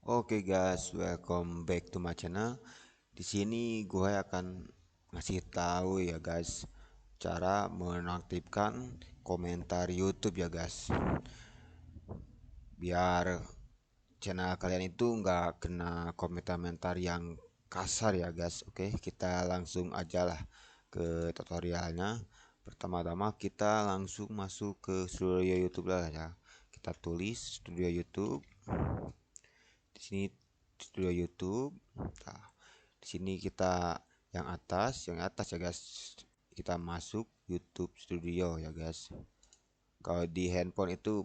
Oke guys, welcome back to my channel. Di sini gue akan ngasih tahu ya guys, cara menonaktifkan komentar YouTube ya guys. Biar channel kalian itu nggak kena komentar-komentar yang kasar ya guys. Oke, kita langsung aja lah ke tutorialnya. Pertama-tama kita langsung masuk ke studio YouTube lah ya. Kita tulis studio YouTube. Di sini studio YouTube. Nah, di sini kita yang atas ya guys. Kita masuk YouTube Studio ya guys. Kalau di handphone itu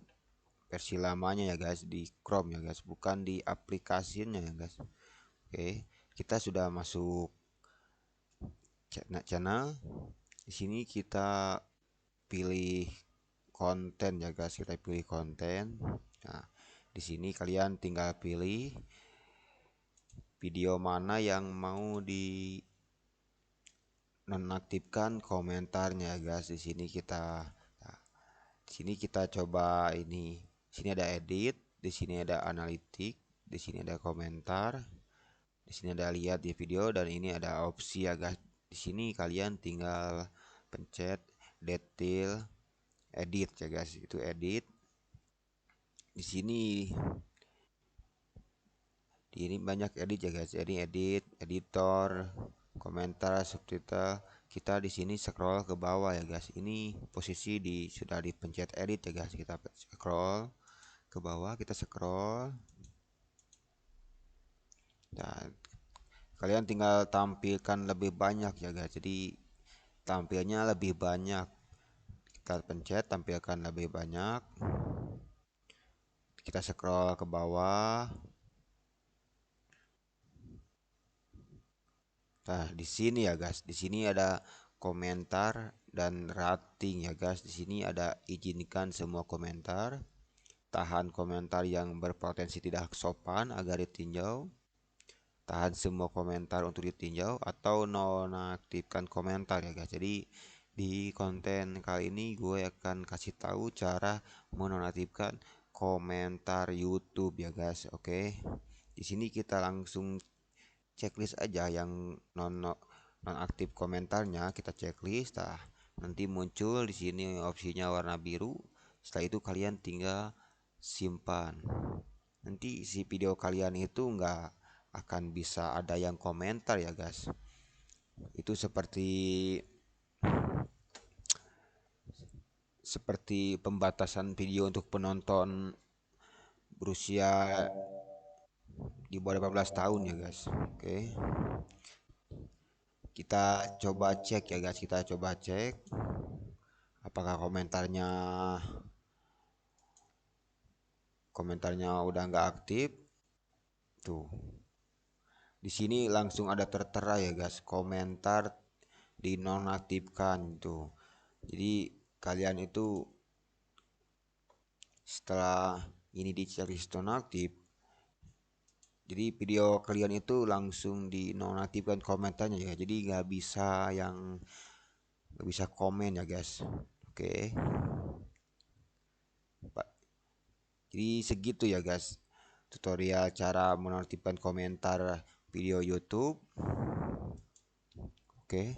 versi lamanya ya guys, di Chrome ya guys, bukan di aplikasinya ya guys. Oke, kita sudah masuk channel. Di sini kita pilih konten ya guys, kita pilih konten. Nah, di sini kalian tinggal pilih video mana yang mau di nonaktifkan komentarnya guys. Di sini kita coba ini. Di sini ada edit, di sini ada analitik, di sini ada komentar, di sini ada lihat di video, dan ini ada opsi ya guys. Di sini kalian tinggal pencet detail edit ya guys, itu edit. Di sini ini banyak edit ya guys. Ini edit, editor, komentar, subtitle. Kita di sini scroll ke bawah ya guys. Ini posisi sudah dipencet edit ya guys. Kita scroll ke bawah, kita scroll. Dan kalian tinggal tampilkan lebih banyak ya guys. Jadi tampilnya lebih banyak. Kita pencet tampilkan lebih banyak. Kita scroll ke bawah. Nah, di sini ya guys, di sini ada komentar dan rating ya guys. Di sini ada izinkan semua komentar, tahan komentar yang berpotensi tidak sopan agar ditinjau, tahan semua komentar untuk ditinjau, atau nonaktifkan komentar ya guys. Jadi di konten kali ini gue akan kasih tahu cara menonaktifkan komentar YouTube ya guys. Oke. Di sini kita langsung checklist aja yang non aktif komentarnya, kita checklist. Nah, nanti muncul di sini opsinya warna biru. Setelah itu kalian tinggal simpan. Nanti si video kalian itu nggak akan bisa ada yang komentar ya guys. Itu seperti pembatasan video untuk penonton berusia di bawah 18 tahun ya guys. Oke. Kita coba cek ya guys, kita coba cek apakah komentarnya udah nggak aktif. Tuh, di sini langsung ada tertera ya guys, komentar dinonaktifkan tuh. Jadi kalian itu setelah ini dicek nonaktif, jadi video kalian itu langsung dinonaktifkan komentarnya ya. Jadi nggak bisa komen ya guys. Oke. Jadi segitu ya guys, tutorial cara menonaktifkan komentar video YouTube. Oke,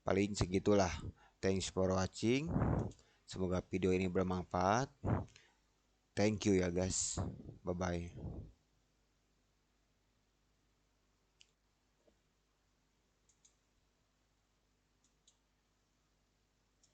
paling segitulah. Thanks for watching. Semoga video ini bermanfaat. Thank you ya guys. Bye bye.